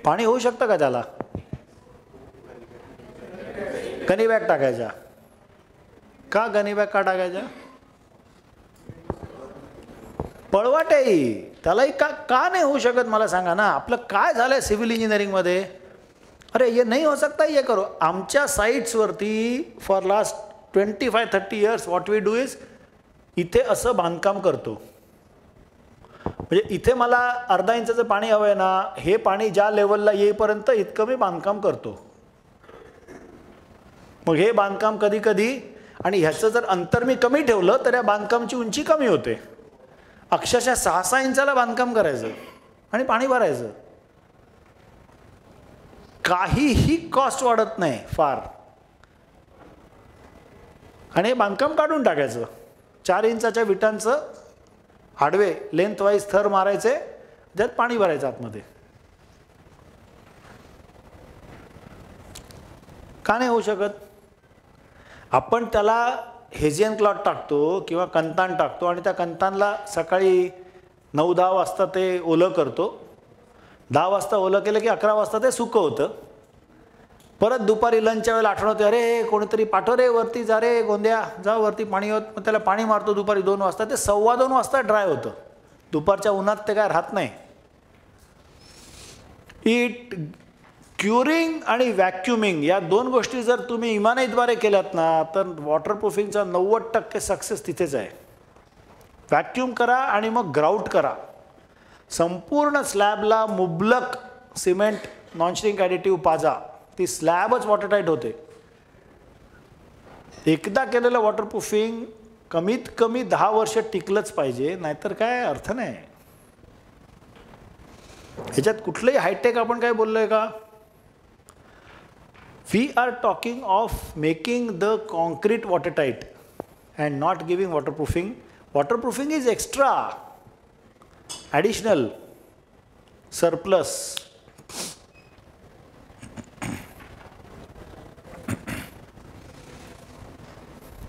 पाणी होऊ शकतं का त्याला? गनी बॅग टाकायच्या का? गनी बॅग का टाकायच्या? पळवाट आहे त्यालाही का नाही होऊ शकत मला सांगा ना. आपलं काय झालंय सिव्हिल इंजिनिअरिंगमध्ये? अरे ये नहीं हो सकता, ये करो. आमच्या साईट्सवरती for last 25-30 years what we do is, इथे असं बांधकाम करतो. म्हणजे इथे मला अर्धा इंचाचं पाणी हवं आहे ना, हे पाणी ज्या लेवलला येईपर्यंत इतकं मी बांधकाम करतो. मग हे बांधकाम कधी कधी, आणि ह्याचं जर अंतर मी कमी ठेवलं तर या बांधकामची उंची कमी होते. अक्षरशः 6-6 इंचाला बांधकाम करायचं आणि पाणी भरायचं. काहीही कॉस्ट वाढत नाही फार. आणि हे बांधकाम काढून टाकायचं. 4 इंचाच्या विटांचं आडवे लेंथ वाईज थर मारायचे, त्यात पाणी भरायचं आतमध्ये. का नाही होऊ शकत? आपण त्याला हेजियन क्लॉथ टाकतो किंवा कंतान टाकतो आणि त्या कंतानला सकाळी 9-10 वाजता ते ओलं करतो. 10 वाजता ओलं केलं की 11 वाजता ते सुकं होतं. परत दुपारी लंचच्या वेळेला आठवण होते, अरे कोणीतरी पाठव रे वरती, जा रे गोंद्या जा वरती पाणी होत. मग त्याला पाणी मारतो दुपारी 2 वाजता, ते 2:15 वाजता ड्राय होतं. दुपारच्या उन्हात ते काय राहत नाही. क्युरिंग आणि व्हॅक्युमिंग या 2 गोष्टी जर तुम्ही इमानीद्वारे केल्यात ना, तर वॉटरप्रूफिंगचा 90% सक्सेस तिथेच आहे. व्हॅक्यूम करा आणि मग ग्राउट करा. संपूर्ण स्लॅबला मुबलक सिमेंट नॉनस्टिक ॲडिटिव्ह पाजा, ती स्लॅबच वॉटरटाईट होते. एकदा केलेलं वॉटरप्रूफिंग कमीत कमी 10 वर्ष टिकलंच पाहिजे, नाहीतर काय अर्थ नाही. ह्याच्यात कुठलंही हायटेक आपण काय बोललोय का? We are talking of making the concrete watertight and not giving waterproofing. Waterproofing is extra, additional, surplus.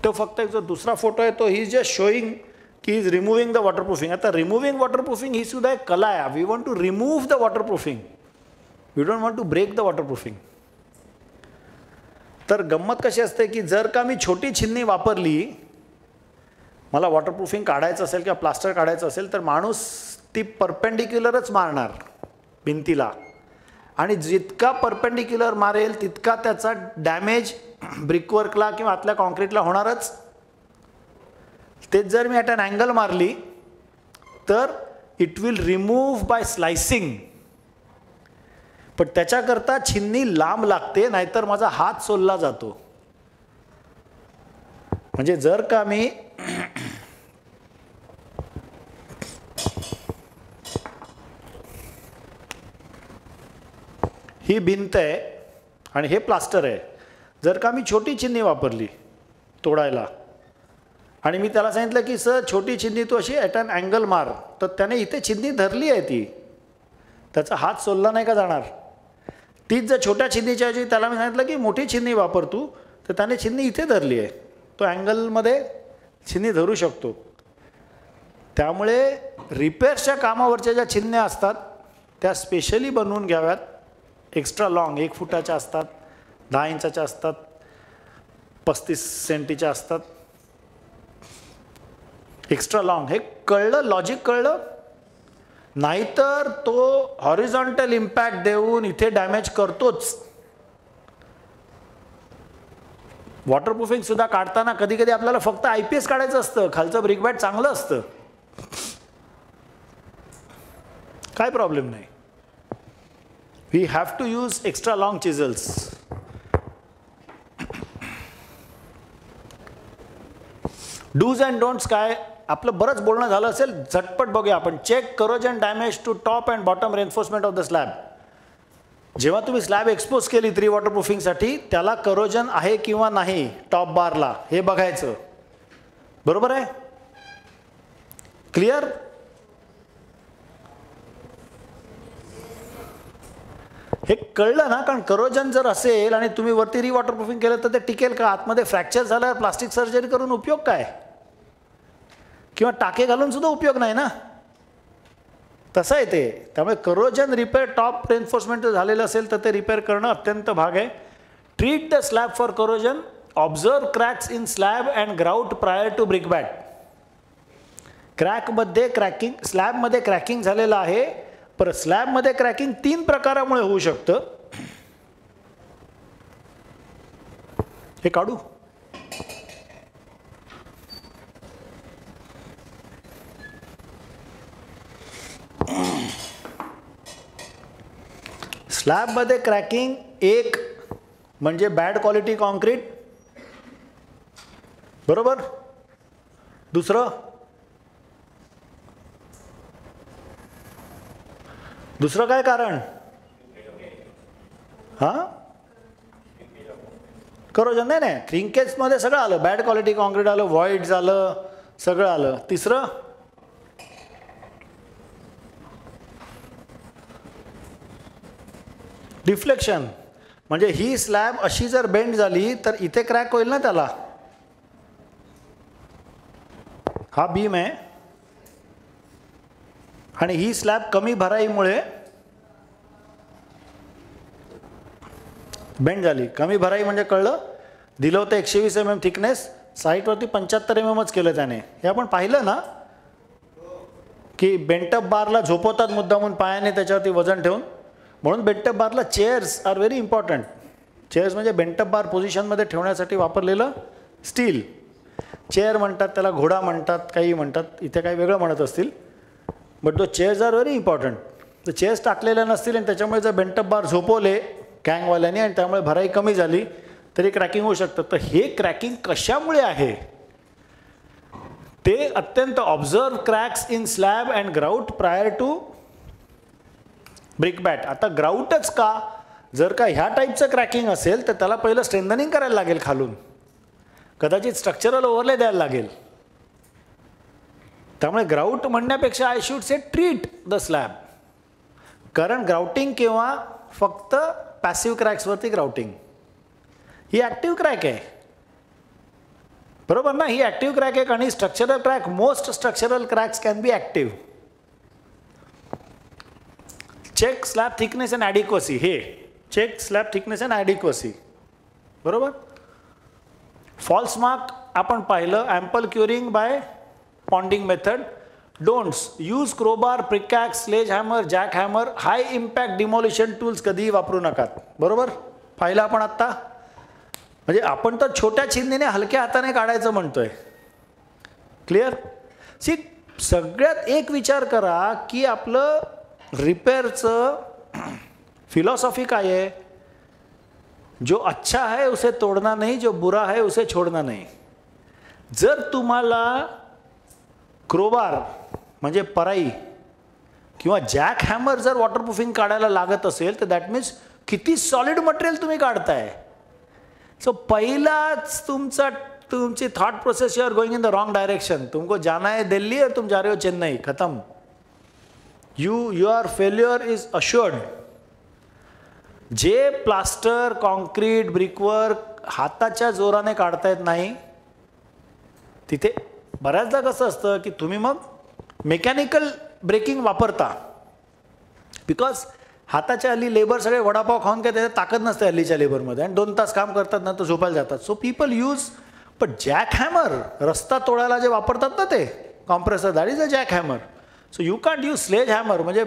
तो फक्त एक जो दुसरा फोटो आहे तो ही इज जस्ट शोइंग की he is removing the waterproofing. आता रिमूव्हिंग वॉटरप्रूफिंग ही सुद्धा एक कला आहे. We want to remove the waterproofing, we don't want to break the waterproofing. तर गंमत कशी असते की जर का मी छोटी छिन्नी वापरली, मला वॉटरप्रूफिंग काढायचं असेल किंवा प्लास्टर काढायचं असेल, तर माणूस ती परपेंडिक्युलरच मारणार भिंतीला. आणि जितका परपेंडिक्युलर मारेल तितका त्याचा डॅमेज ब्रिकवर्कला किंवा आतल्या कॉन्क्रीटला होणारच. तेच जर मी ॲट अन अँगल मारली तर it will remove by slicing. पण त्याच्याकरता छिन्नी लांब लागते, नाहीतर माझा हात सोलला जातो. म्हणजे जर का मी ही भिंत आहे आणि हे प्लास्टर आहे, जर का मी छोटी छिन्नी वापरली तोडायला आणि मी त्याला सांगितलं की सर छोटी छिन्नी तू अशी ॲट अन अँगल मार, तर त्याने इथे छिन्नी धरली आहे, ती त्याचा हात सोलला नाही का जाणार. तीच जर छोट्या छिन्नीच्या ऐवजी त्याला मी सांगितलं की मोठी छिन्नी वापर तू, तर त्याने छिन्नी इथे धरली आहे, तो अँगलमध्ये छिन्नी धरू शकतो. त्यामुळे रिपेअर्सच्या कामावरच्या ज्या छिन्न्या असतात त्या स्पेशली बनवून घ्याव्यात. एक्स्ट्रा लॉंग 1 फुटाच्या असतात, 10 इंचाच्या असतात, 35 सेंटीच्या असतात. एक्स्ट्रा लॉंग हे कळलं, लॉजिक कळलं. नाहीतर तो हॉरिझॉन्टल इम्पॅक्ट देऊन इथे डॅमेज करतोच. वॉटरप्रूफिंग सुद्धा काढताना कधी कधी आपल्याला फक्त IPS काढायचं असतं, खालचं ब्रिकबॅट चांगलं असतं, काय प्रॉब्लेम नाही. We have to use extra long chisels. Do's and don'ts काय आपलं बरंच बोलणं झालं असेल, झटपट बघूया आपण. Check corrosion damage to top and bottom reinforcement of the slab. जेव्हा तुम्ही स्लॅब एक्सपोज केली 3 वॉटरप्रूफिंगसाठी, त्याला करोजन आहे किंवा नाही टॉप बारला हे बघायचं. बरोबर आहे? क्लिअर? हे कळलं ना? कारण करोजन जर असेल आणि तुम्ही वरती रिवॉटरप्रूफिंग केलं तर ते टिकेल का? आतमध्ये फ्रॅक्चर झाल्यावर प्लास्टिक सर्जरी करून उपयोग काय? किंवा टाके घालून सुद्धा उपयोग नाही ना. तसं आहे ते. त्यामुळे करोजन रिपेअर टॉप रेन्फोर्समेंट झालेलं असेल तर ते रिपेअर करणं अत्यंत भाग आहे. Treat the slab for corrosion, observe cracks in slab and grout prior to brickbat. क्रॅकमध्ये क्रॅकिंग, स्लॅबमध्ये क्रॅकिंग झालेलं आहे, पर स्लॅबमध्ये क्रॅकिंग 3 प्रकारामुळे होऊ शकतं. हे काढू. स्लॅबमध्ये क्रॅकिंग एक म्हणजे बॅड क्वालिटी कॉन्क्रीट, बरोबर. दुसरं काय कारण? हां, करोजन. नाही, क्रिंकेजमध्ये सगळं आलं, बॅड क्वालिटी कॉन्क्रीट आलं, व्हॉइड्स आलं, सगळं आलं. तिसरं डिफ्लेक्शन, म्हणजे ही स्लॅब अशी जर बेंड झाली तर इथे क्रॅक होईल ना त्याला. हा बीम आहे आणि ही स्लॅब कमी भराईमुळे बेंड झाली. कमी भराई म्हणजे कळलं, दिलं होतं 120 mm थिकनेस, साईटवरती 75 mmच केलं त्याने. हे आपण पाहिलं ना की बेंटअप बारला झोपवतात मुद्दामून पायाने त्याच्यावरती वजन ठेवून. म्हणून बेंटअप बारला chairs are very important. Chairs म्हणजे बेंटअप बार पोझिशनमध्ये ठेवण्यासाठी वापरलेलं स्टील. चेअर म्हणतात त्याला, घोडा म्हणतात, काही म्हणतात, इथे काही वेगळं म्हणत असतील. But two chairs are very important. तर चेअर्स टाकलेल्या नसतील आणि त्याच्यामुळे जर बेंटअप बार झोपवले गँगवाल्याने आणि त्यामुळे भराई कमी झाली तरी क्रॅकिंग होऊ शकतं. तर हे क्रॅकिंग कशामुळे आहे ते अत्यंत observe cracks in slab and grout prior to brickbat. आता ग्राउटच का? जर का ह्या टाईपचं क्रॅकिंग असेल तर त्याला पहिलं स्ट्रेंथनिंग करायला लागेल खालून, कदाचित स्ट्रक्चरल ओव्हरले द्यायला लागेल. त्यामुळे ग्राउट म्हणण्यापेक्षा I should say treat the slab. कारण ग्राउटिंग किंवा फक्त पॅसिव्ह क्रॅक्सवरती ग्राउटिंग, ही ॲक्टिव्ह क्रॅक आहे, बरोबर ना. ही ॲक्टिव्ह क्रॅक आहे आणि structural crack, most structural cracks can be active. Check slab thickness and adequacy, हे check slab thickness and adequacy, बरोबर. फॉल्स मार्क आपण पाहिलं, ample curing by ponding method. Don'ts use crowbar, pickaxe, sledge hammer, jack hammer. High impact demolition tools कधीही वापरू नकात, बरोबर. पाहिलं आपण आत्ता. म्हणजे आपण तर छोट्या चिंधीने हलक्या हाताने काढायचं म्हणतोय. क्लिअर. सी, सगळ्यात एक विचार करा की आपलं रिपेअरचं फिलॉसॉफी काय आहे? जो अच्छा है उसे तोडना नहीं, जो बुरा है उसे छोडना नहीं. जर तुम्हाला क्रोबार म्हणजे पराई किंवा जॅक हॅमर जर वॉटरप्रूफिंग काढायला लागत असेल तर दॅट मीन्स किती सॉलिड मटेरियल तुम्ही काढताय. सो पहिलाच तुमची thought process you are going in the wrong direction. तुमको जाना है दिल्ली और तुम जा रहे हो चेन्नई, खत्म. Your failure is assured. जे प्लास्टर, कॉन्क्रीट, ब्रिकवर्क हाताच्या जोराने काढता येत नाही तिथे बऱ्याचदा कसं असतं की तुम्ही मग मेकॅनिकल ब्रेकिंग वापरता. बिकॉज हाताच्या हल्ली लेबर सगळे वडापाव खाऊन काय त्याच्यात ताकद नसते हल्लीच्या लेबरमध्ये आणि 2 तास काम करतात नंतर झोपायला जातात. सो पीपल यूज, पण जॅक हॅमर रस्ता तोडायला जे वापरतात ना ते compressor, that is a jack hammer. So you can't use sledge hammer. म्हणजे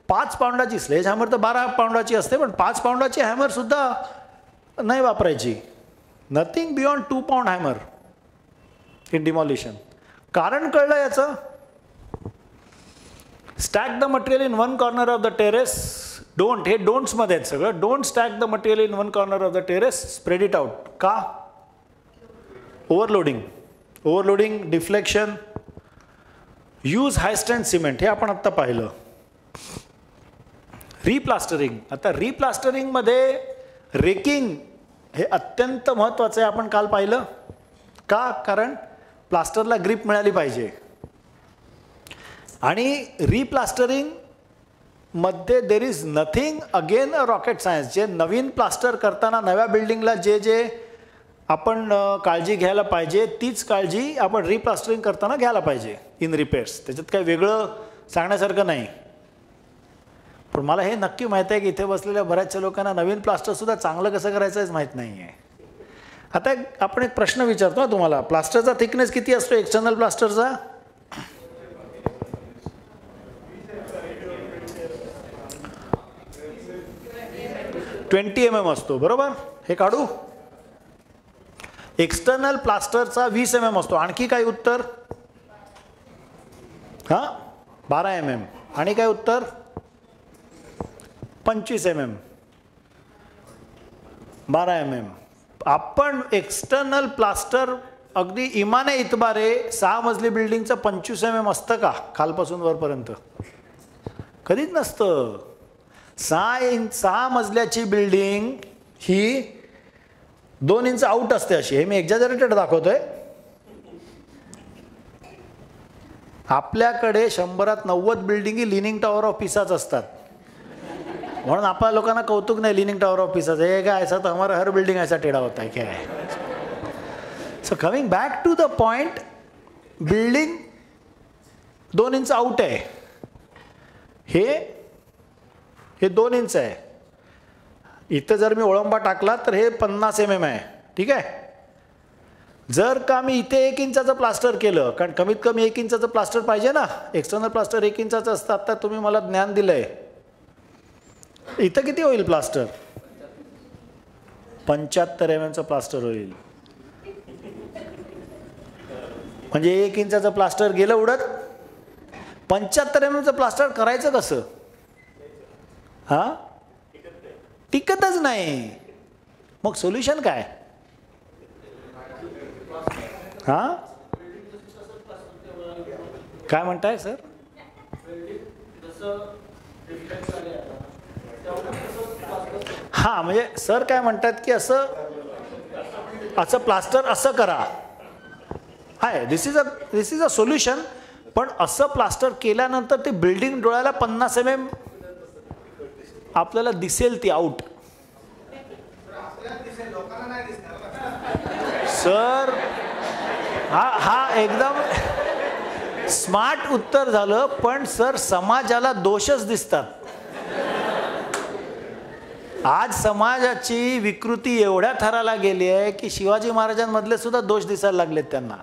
5 पाऊंडाची स्लेज हॅमर तर 12 पाऊंडाची असते, पण 5 पाऊंडाची हॅमरसुद्धा नाही वापरायची. Nothing beyond 2 pound hammer in demolition. कारण कळलं याचं. Stack the material in one corner of the terrace. Don't, हे डोंट्समध्ये आहेत सगळं. Don't stack the material in one corner of the terrace, spread it out. का? Overloading, deflection. Use high strength cement, हे आपण आत्ता पाहिलं. रिप्लास्टरिंग. आता रिप्लास्टरिंगमध्ये रेकिंग हे अत्यंत महत्त्वाचं आहे. आपण काल पाहिलं का? कारण प्लास्टरला ग्रिप मिळाली पाहिजे. आणि रिप्लास्टरिंग मध्ये there is nothing again a rocket science. जे नवीन प्लास्टर करताना नव्या बिल्डिंगला जे आपण काळजी घ्यायला पाहिजे तीच काळजी आपण रिप्लास्टरिंग करताना घ्यायला पाहिजे इन रिपेअर्स. त्याच्यात काही वेगळं सांगण्यासारखं नाही. पण मला हे नक्की माहीत आहे की इथे बसलेल्या बऱ्याचशा लोकांना नवीन प्लास्टरसुद्धा चांगलं कसं करायचं हेच माहीत नाही आहे. आता आपण एक प्रश्न विचारतो ना तुम्हाला, प्लास्टरचा थिकनेस किती असतो एक्सटर्नल प्लास्टरचा? 20 mm असतो, बरोबर. हे काढू. एक्सटर्नल प्लास्टरचा 20 mm असतो. आणखी काय उत्तर? 12 mm. आणि काय उत्तर? 25 mm. 12 mm. आपण एक्सटर्नल प्लास्टर अगदी इमाने इतबारे 6 मजली बिल्डिंगचं 25 mm असतं का खालपासून वरपर्यंत? कधीच नसतं. 6 मजल्याची बिल्डिंग ही 2 इंच आउट असते अशी. हे मी एक्झॅजरेटेड दाखवतोय. आपल्याकडे 100त 90 बिल्डिंगी लिनिंग टॉवर ऑफ पिसाच असतात. म्हणून आपल्या लोकांना कौतुक नाही लिनिंग टॉवर ऑफ पिसाच. हे काय ऐसा तर हमारा हर बिल्डिंग ऐसा टेढ़ा होता है क्या है. So coming back to the point, building 2 inch out आहे. हे 2 इंच आहे. इथं जर मी ओळंबा टाकला तर हे 50 mm आहे. ठीक आहे. जर का मी इथे 1 इंचाचं प्लास्टर केलं, कारण कमीत कमी 1 इंचाचं प्लास्टर पाहिजे ना, एक्सटर्नल प्लास्टर 1 इंचाचं असतं. आता तुम्ही मला ज्ञान दिलंय. इथं किती होईल प्लास्टर? 75 mm प्लास्टर होईल. म्हणजे 1 इंचाचं प्लास्टर गेलं उडत. 75 mm प्लास्टर करायचं कसं? टिकतच नाही. मग सोल्युशन काय? काय म्हणताय सर? म्हणजे सर काय म्हणतात की असं प्लास्टर असं करा. हाय, दिस इज अ सोल्युशन. पण असं प्लास्टर केल्यानंतर ती बिल्डिंग डोळ्याला 50 mm आपल्याला दिसेल ती आउट. सर हा एकदम स्मार्ट उत्तर झालं. पण सर समाजाला दोषच दिसतात. आज समाजाची विकृती एवढ्या थराला गेली आहे की शिवाजी महाराजांमधले सुद्धा दोष दिसायला लागलेत त्यांना.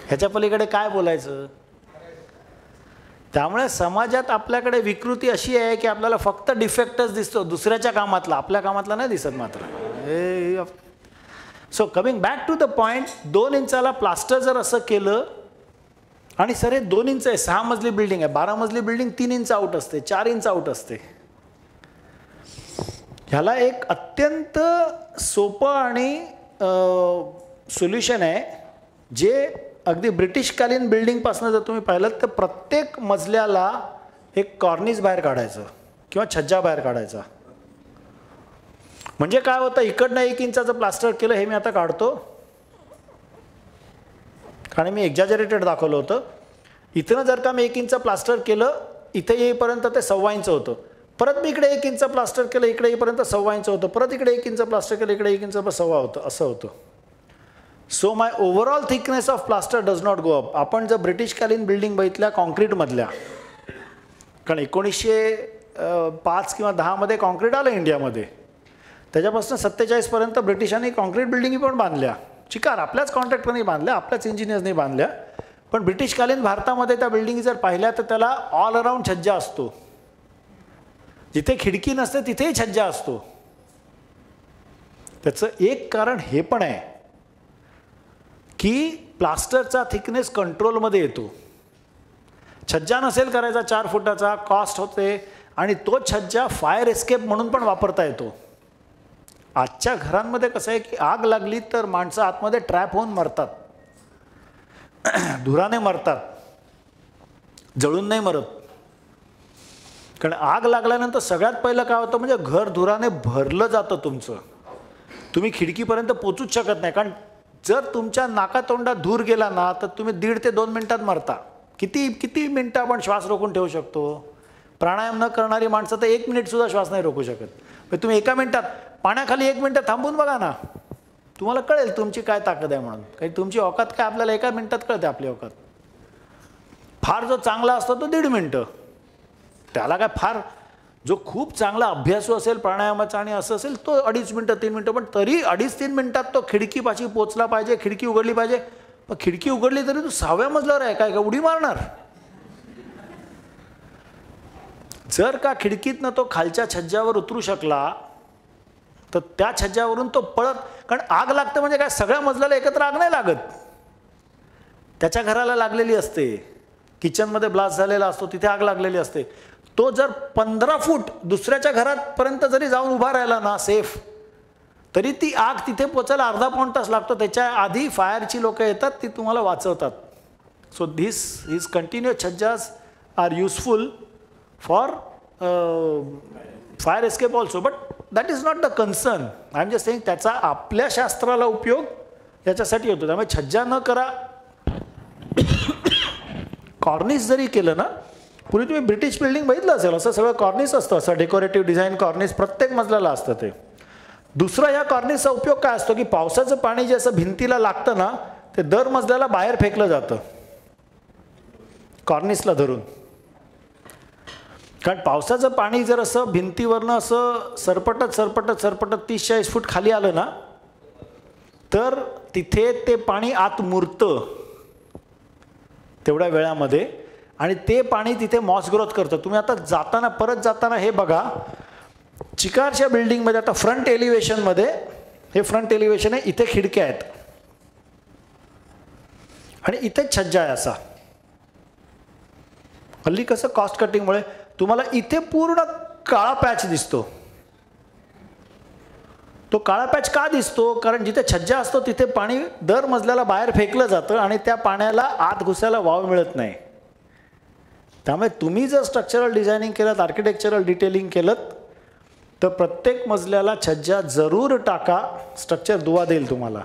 ह्याच्या पलीकडे काय बोलायचं? त्यामुळे समाजात आपल्याकडे विकृती अशी आहे की आपल्याला फक्त डिफेक्टच दिसतो दुसऱ्याच्या कामातला, आपल्या कामातला नाही दिसत मात्र. So coming back to the point, 2 इंचाला प्लास्टर जर असं केलं, आणि सर हे 2 इंच आहे, 6 मजली बिल्डिंग आहे. 12 मजली बिल्डिंग 3 इंच आउट असते, 4 इंच आउट असते. ह्याला एक अत्यंत सोपं आणि सोल्युशन आहे, जे अगदी ब्रिटिशकालीन बिल्डिंगपासून जर तुम्ही पाहिलं तर प्रत्येक मजल्याला एक कॉर्निस बाहेर काढायचं किंवा छज्जा बाहेर काढायचा. म्हणजे काय होतं, इकडनं 1 इंचाचं प्लास्टर केलं, हे मी आता काढतो कारण मी एक्झॅजरेटेड दाखवलं होतं. इथनं जर का मी 1 इंच प्लास्टर केलं, इथे येईपर्यंत ते 1.25 इंच होतं. परत मी इकडे 1 इंच प्लास्टर केलं, इकडे येईपर्यंत 1.25 इंच होतं. परत इकडे 1 इंच प्लास्टर केलं, इकडे 1 इंच 1.25 होतं. असं होतं. So my overall thickness of plaster does not go up. आपण जर ब्रिटिशकालीन बिल्डिंग बघितल्या कॉन्क्रीटमधल्या, कारण 1905 किंवा 10 मध्ये कॉन्क्रीट आलं इंडियामध्ये, त्याच्यापासून 47 पर्यंत ब्रिटिशांनी कॉन्क्रीट बिल्डिंगी पण बांधल्या. चिकार आपल्याच कॉन्ट्रॅक्टरनी बांधल्या, आपल्याच इंजिनियर्सनी बांधल्या. पण ब्रिटिशकालीन भारतामध्ये त्या बिल्डिंगी जर पाहिल्या तर त्याला ऑल अराउंड छज्जा असतो. जिथे खिडकी नसते तिथेही छज्जा असतो. त्याचं एक कारण हे पण आहे की प्लास्टरचा थिकनेस कंट्रोलमध्ये येतो. छज्जा नसेल करायचा 4 फुटाचा, कॉस्ट होते, आणि तो छज्जा फायर एस्केप म्हणून पण वापरता येतो. आजच्या घरांमध्ये कसं आहे की आग लागली तर माणसं आतमध्ये ट्रॅप होऊन मरतात, धुराने मरतात, जळून नाही मरत. कारण आग लागल्यानंतर सगळ्यात पहिलं काय होतं, म्हणजे घर धुराने भरलं जातं तुमचं. तुम्ही खिडकीपर्यंत पोचूच शकत नाही, कारण जर तुमच्या नाकातोंडात धूर गेला ना तर तुम्ही 1.5 ते 2 मिनिटात मरता. किती मिनटं आपण श्वास रोखून ठेवू शकतो? प्राणायाम न करणारी माणसं तर 1 मिनिटसुद्धा श्वास नाही रोखू शकत. तुम्ही 1 मिनिटात पाण्याखाली 1 मिनिट थांबून बघा ना, तुम्हाला कळेल तुमची काय ताकद आहे म्हणून. काही तुमची औकात काय आपल्याला 1 मिनिटात कळते आपली औकात. फार जो चांगला असतो तो 1.5 मिनिटं. त्याला काय फार, जो खूप चांगला अभ्यासू असेल प्राणायामाचा आणि असं असेल तो 2.5 मिनिटं 3 मिनिटं, पण तरी 2.5-3 मिनिटात तो खिडकीपाशी पोचला पाहिजे, खिडकी उघडली पाहिजे. पण खिडकी उघडली तरी तू 6व्या मजल्यावर आहे, काय उडी मारणार? जर का खिडकीतनं तो खालच्या छज्जावर उतरू शकला तर त्या छज्जावरून तो पळत, कारण आग लागते म्हणजे काय, सगळ्या मजल्याला एकत्र आग नाही लागत, त्याच्या घराला लागलेली असते. किचनमध्ये ब्लास्ट झालेला असतो, तिथे आग लागलेली असते. तो जर 15 फूट दुसऱ्याच्या घरापर्यंत जरी जाऊन उभा राहिला ना सेफ, तरी ती आग तिथे पोचायला अर्धा-पाऊण तास लागतो. त्याच्या आधी फायरची लोक येतात, ती तुम्हाला वाचवतात. So these continuous chhajjas are useful for fire escape also, but that is not the concern. I am just saying त्याचा आपल्या शास्त्राला उपयोग याच्यासाठी होतो. त्यामुळे छज्जा न करा. कॉर्निस जरी केलं ना, पूर्वी तुम्ही ब्रिटिश बिल्डिंग बघितलं असेल, असं सगळं कॉर्निस असतं, असं डेकोरेटिव्ह डिझाईन कॉर्निस प्रत्येक मजल्याला असतं. ते दुसरा या कॉर्निसचा उपयोग काय असतो की पावसाचं पाणी जे असं भिंतीला लागतं ना, ते दर मजल्याला बाहेर फेकलं जातं कॉर्निसला धरून. कारण पावसाचं पाणी जर असं भिंतीवरनं असं सरपटत 30-40 फूट खाली आलं ना, तर तिथे ते पाणी आत मुरतं तेवढ्या वेळामध्ये, आणि ते पाणी तिथे मॉस ग्रोथ करतं. तुम्ही आता परत जाताना हे बघा, चिकारच्या बिल्डिंगमध्ये आता फ्रंट एलिव्हेशनमध्ये, हे फ्रंट एलिव्हेशन आहे, इथे खिडक्या आहेत आणि इथे छज्जा आहे. असा हल्ली कसं कॉस्ट कटिंगमुळे तुम्हाला इथे पूर्ण काळा पॅच दिसतो. तो काळा पॅच का दिसतो? कारण जिथे छज्जा असतो तिथे पाणी दर मजल्याला बाहेर फेकलं जातं आणि त्या पाण्याला आत घुसायला वाव मिळत नाही. त्यामुळे तुम्ही जर स्ट्रक्चरल डिझायनिंग केलं, आर्किटेक्चरल डिटेलिंग केलं, तर प्रत्येक मजल्याला छज्जा जरूर टाका. स्ट्रक्चर दुवा देईल तुम्हाला.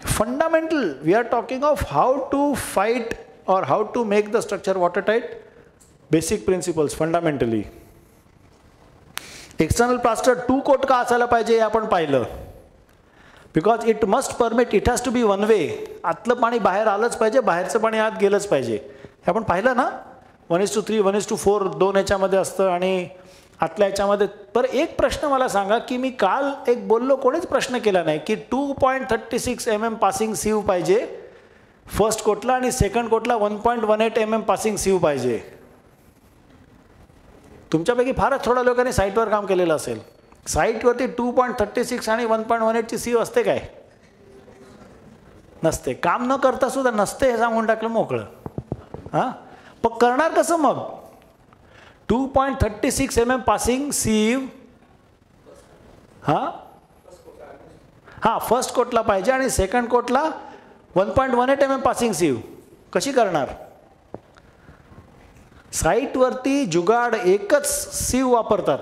Fundamental, we are talking of how to fight और how to make the structure watertight. Basic principles fundamentally. External plaster 2 coat का असायला पाहिजे हे आपण पाहिलं. Because it must permit, it has to be one way. आतलं पाणी बाहेर आलंच पाहिजे, बाहेरचं पाणी आत गेलंच पाहिजे. हे आपण पाहिलं ना, 1:3, 1:4 2 याच्यामध्ये असतं आणि आतल्या याच्यामध्ये. पर एक प्रश्न मला सांगा की मी काल एक बोललो, कोणीच प्रश्न केला नाही की 2.36 mm पासिंग सीव पाहिजे फर्स्ट कोटला आणि सेकंड कोटला 1.18 mm पासिंग सीव पाहिजे. तुमच्यापैकी फारच थोड्या लोकांनी साईटवर काम केलेलं असेल. साईटवरती 2.36 आणि 1.18 ची सीव असते काय? नसते. काम न करता सुद्धा नसते हे सांगून टाकलं मोकळं. हां, पण करणार कसं मग? 2.36 mm पासिंग सीव हां फर्स्ट कोटला पाहिजे आणि सेकंड कोटला 1.18 mm पासिंग सीव. कशी करणार? साईटवरती जुगाड एकच सीव वापरतात.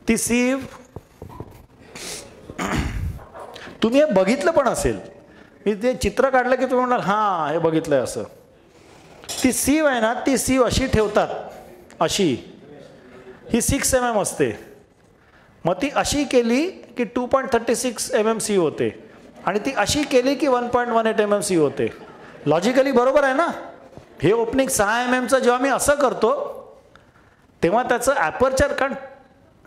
ती सीव तुम्ही हे बघितलं पण असेल, मी ते चित्र काढलं की तुम्ही म्हणाल हां हे बघितलंय असं. ती सीव आहे ना, ती सीव अशी ठेवतात, अशी. ही 6 mm असते. मग ती अशी केली की 2.36 mm सीव होते आणि ती अशी केली की 1.18 mm सीव होते. लॉजिकली बरोबर आहे ना? हे ओपनिंग 6 mm चं जेव्हा मी असं करतो तेव्हा त्याचं ॲपर्चर, कारण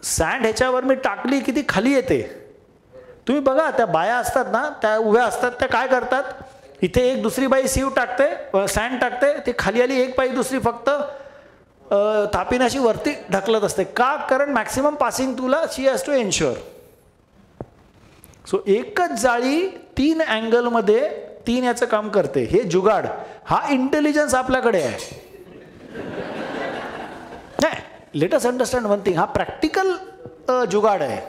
सँड ह्याच्यावर मी टाकली की ती खाली येते. तुम्ही बघा, त्या बाया असतात ना, त्या उभ्या असतात, त्या काय करतात, इथे एक दुसरी बाई सीव टाकते, सँड टाकते, ती खाली आली, एक बाई दुसरी फक्त थापीने अशी वरती ढकलत असते. का? कारण मॅक्सिमम पासिंग तुला शी हॅज टू एन्श्युअर. सो एकच जाळी 3 अँगलमध्ये 3 याचं काम करते. हे जुगाड, हा इंटेलिजन्स आपल्याकडे आहे. नाही, let us understand one thing, हा प्रॅक्टिकल जुगाड आहे.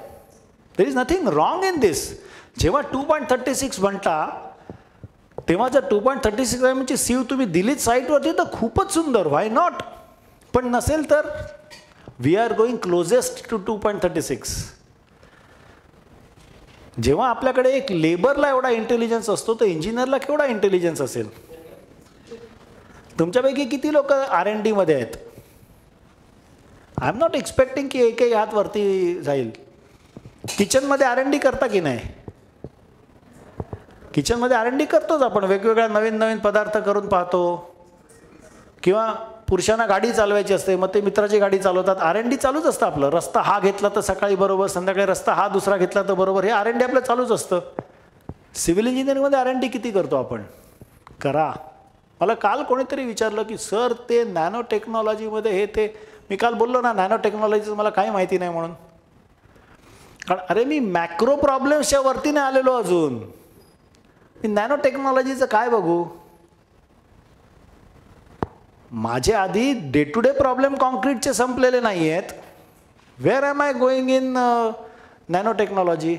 There is nothing wrong in this. जेव्हा 2.36 म्हणता तेव्हा जर 2.36 mm ची सीव तुम्ही दिलीत साईटवरती तर खूपच सुंदर, व्हाय नॉट. पण नसेल तर we are going closest to 2.36. जेव्हा आपल्याकडे एक लेबरला एवढा इंटेलिजन्स असतो तर इंजिनियरला केवढा इंटेलिजन्स असेल. तुमच्यापैकी किती लोक R&D मध्ये आहेत? आय एम नॉट एक्सपेक्टिंग की एकही हात वरती जाईल. किचनमध्ये R&D करता की नाही? किचनमध्ये R&D करतोच आपण, वेगवेगळ्या नवीन नवीन पदार्थ करून पाहतो. किंवा पुरुषांना गाडी चालवायची असते, मग ते मित्राची गाडी चालवतात. R&D चालूच असतं आपलं. रस्ता हा घेतला तर सकाळी बरोबर, संध्याकाळी रस्ता हा दुसरा घेतला तर बरोबर, हे R&D आपलं चालूच असतं. सिव्हिल इंजिनिअरिंगमध्ये R&D किती करतो आपण? करा. मला काल कोणीतरी विचारलं की सर ते नॅनो टेक्नॉलॉजीमध्ये हे ते, मी काल बोललो ना नॅनो टेक्नॉलॉजीचं मला काही माहिती नाही म्हणून. कारण अरे मी मॅक्रो प्रॉब्लेम्सच्या वरती नाही आलेलो अजून, मी नॅनो टेक्नॉलॉजीचं काय बघू? माझे आधी डे टू डे प्रॉब्लेम कॉन्क्रीटचे संपलेले नाही आहेत. Where am I going in nano technology?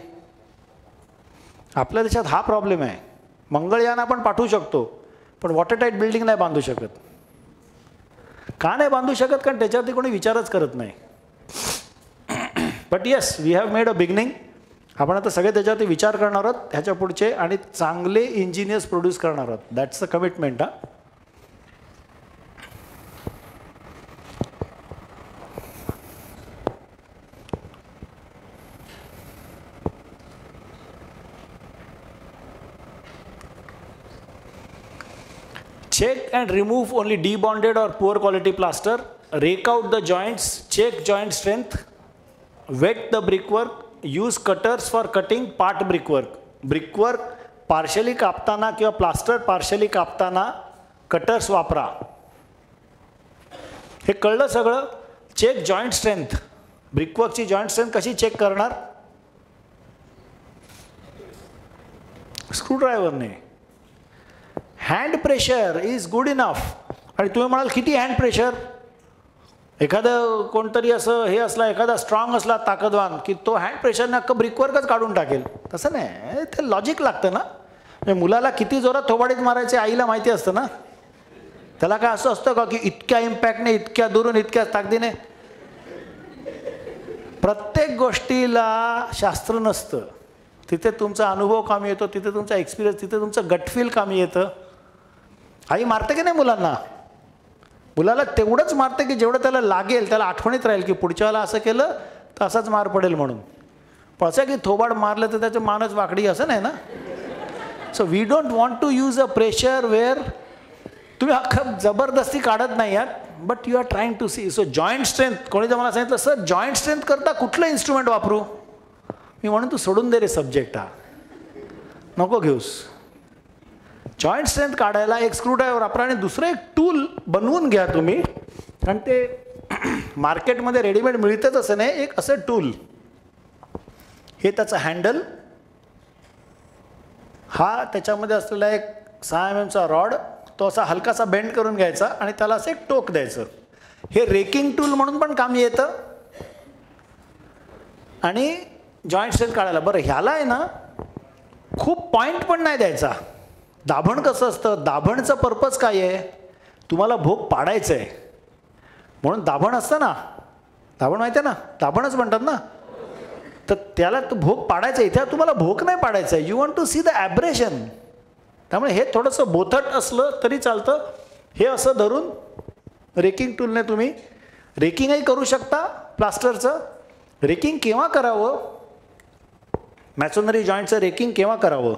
आपल्या देशात हा प्रॉब्लेम आहे. मंगळयान आपण पाठवू शकतो पण वॉटरटाईट बिल्डिंग नाही बांधू शकत. का नाही बांधू शकत? कारण त्याच्यावरती कोणी विचारच करत नाही. But yes, we have made a beginning. आपण आता सगळे त्याच्यावरती विचार करणार आहोत ह्याच्या पुढचे, आणि चांगले इंजिनियर्स प्रोड्यूस करणार आहोत. That's a commitment. हा, check and remove only debonded or poor quality plaster, rake out the joints, check joint strength, wet the brickwork, use cutters for cutting part brickwork. brickwork partially कापताना किंवा plaster partially कापताना cutters वापरा. हे कळलं सगळं. Check joint strength. ब्रिकवर्कची joint strength कशी check करणार? स्क्रूड्रायव्हरने. Hand pressure is good enough. आणि तुम्ही म्हणाल किती हँड प्रेशर? एखादं कोणतरी असं हे असला, एखादा स्ट्रॉंग असला ताकदवान की तो हँड प्रेशरने अख्खं ब्रिकवर्कच काढून टाकेल. तसं नाही, ते लॉजिक लागतं ना. म्हणजे मुलाला किती जोरात थोबाडीत मारायचे आईला माहिती असतं ना. त्याला काय असं असतं का की इतक्या इम्पॅक्टने, इतक्या दुरून, इतक्या ताकदीने? प्रत्येक गोष्टीला शास्त्र नसतं. तिथे तुमचा अनुभव कामी येतो, तिथे तुमचा एक्सपिरियन्स, तिथे तुमचं गटफील कामी येतं. आई मारते की नाही मुलांना? मुलाला तेवढंच मारते की जेवढं त्याला लागेल, त्याला आठवणीत राहील की पुढच्या वेळेला असं केलं तर असाच मार पडेल म्हणून. पण असं की थोबाड मारलं तर त्याचं मानच वाकडी, असं नाही ना. So we don't want to use a pressure where तुम्ही अख्खं जबरदस्ती काढत नाही आहात, but you are trying to see. So joint strength. कोणी तर मला सांगितलं सर जॉईंट स्ट्रेंथ करता कुठलं इन्स्ट्रुमेंट वापरू? मी म्हणून तू सोडून दे रे सब्जेक्ट, हा नको घेऊस. जॉईंट स्ट्रेंथ काढायला एक स्क्रूड्रायव्हर वापरा आणि दुसरं एक टूल बनवून घ्या तुम्ही. कारण ते मार्केटमध्ये रेडीमेड मिळतच असं नाही. एक असं टूल, हे त्याचं हँडल, हा त्याच्यामध्ये असलेला एक 6 mm रॉड, तो असा हलकासा बेंड करून घ्यायचा आणि त्याला असं एक टोक द्यायचं. हे रेकिंग टूल म्हणून पण कामी येतं. आणि जॉईंट स्ट्रेंथ काढायला बरं ह्याला आहे ना खूप पॉईंट पण नाही द्यायचा. दाभण कसं असतं? दाभणचं पर्पज काय आहे? तुम्हाला भोग पाडायचं आहे म्हणून दाभण असतं ना. दाभण माहिती आहे ना, दाभणच म्हणतात ना. तर त्याला तो भोग पाडायचा. इथे तुम्हाला भोग नाही पाडायचा आहे. You want to see the abrasion. त्यामुळे हे थोडंसं बोथट असलं तरी चालतं. हे असं धरून रेकिंग टूलने तुम्ही रेकिंगही करू शकता प्लास्टरचं. रेकिंग केव्हा करावं? मॅसोनरी जॉईंटचं रेकिंग केव्हा करावं?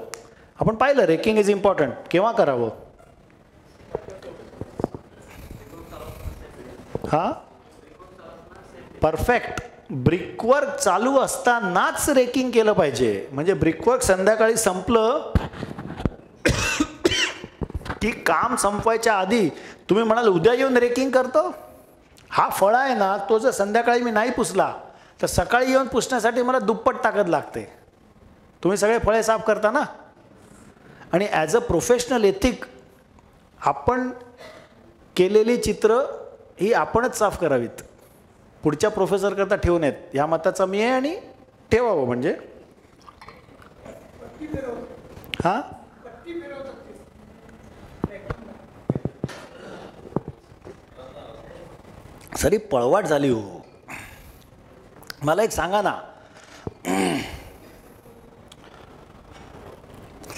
आपण पाहिलं रेकिंग इज इम्पॉर्टंट. केव्हा करावं? हां, परफेक्ट. ब्रिकवर्क चालू असतानाच रेकिंग केलं पाहिजे. म्हणजे ब्रिकवर्क संध्याकाळी संपलं की काम संपवायच्या आधी तुम्ही म्हणाल उद्या येऊन रेकिंग करतो. हा फळा आहे ना, तो जर संध्याकाळी मी नाही पुसला तर सकाळी येऊन पुसण्यासाठी मला दुप्पट ताकद लागते. तुम्ही सगळे फळे साफ करता ना. आणि ॲज अ प्रोफेशनल एथिक आपण केलेली चित्र ही आपणच साफ करावीत. पुढच्या प्रोफेसर करता ठेवू नयेत. ह्या मताचा मी आहे आणि ठेवावं. म्हणजे हां, सरी पळवाट झाली हो. मला एक सांगा ना,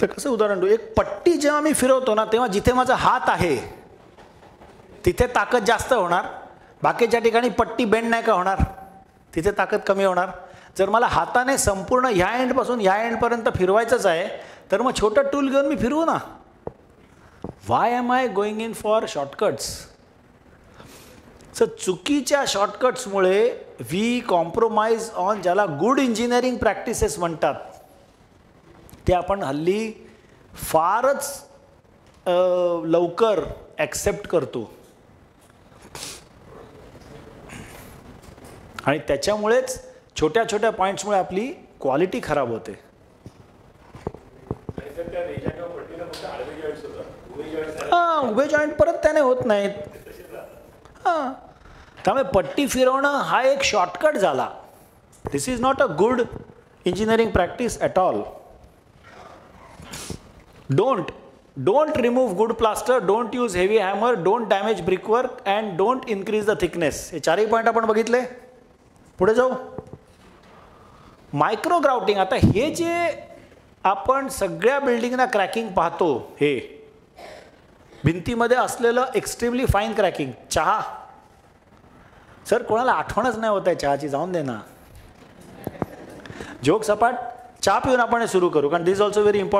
कसं उदाहरण देऊ? एक पट्टी जेव्हा मी फिरवतो ना तेव्हा जिथे माझा हात आहे तिथे ताकद जास्त होणार. बाकीच्या ठिकाणी पट्टी बेंड नाही का होणार? तिथे ताकद कमी होणार. जर मला हाताने संपूर्ण ह्या एंडपासून ह्या एंडपर्यंत फिरवायचंच आहे तर मग छोटं टूल घेऊन मी फिरवू ना. Why am I going in for shortcuts? Sir चुकीच्या शॉर्टकट्समुळे वी कॉम्प्रोमाइज ऑन ज्याला गुड इंजिनिअरिंग प्रॅक्टिसेस म्हणतात ते आपण हल्ली फारच लवकर ॲक्सेप्ट करतो आणि त्याच्यामुळेच छोट्या छोट्या पॉईंट्समुळे आपली क्वालिटी खराब होते. हां, उभे जॉईंट परत त्याने होत नाहीत. हां, त्यामुळे पट्टी फिरवणं हा एक शॉर्टकट झाला. This is not a good engineering practice at all. Don't remove good plaster, don't use heavy hammer, don't damage brickwork and don't increase the thickness. हे चारही पॉईंट आपण बघितले. पुढे जाऊ. Micro grouting. आता हे जे आपण सगळ्या बिल्डिंगना क्रॅकिंग पाहतो, हे भिंतीमध्ये असलेलं एक्स्ट्रीमली फाईन क्रॅकिंग. चहा सर कोणाला आठवणच नाही होत आहे चहाची, जाऊन दे ना. जोक सपाट. चहा पिऊन आपण हे सुरू करू कारण दिस ऑल्सो व्हेरी इम्पॉर्टंट.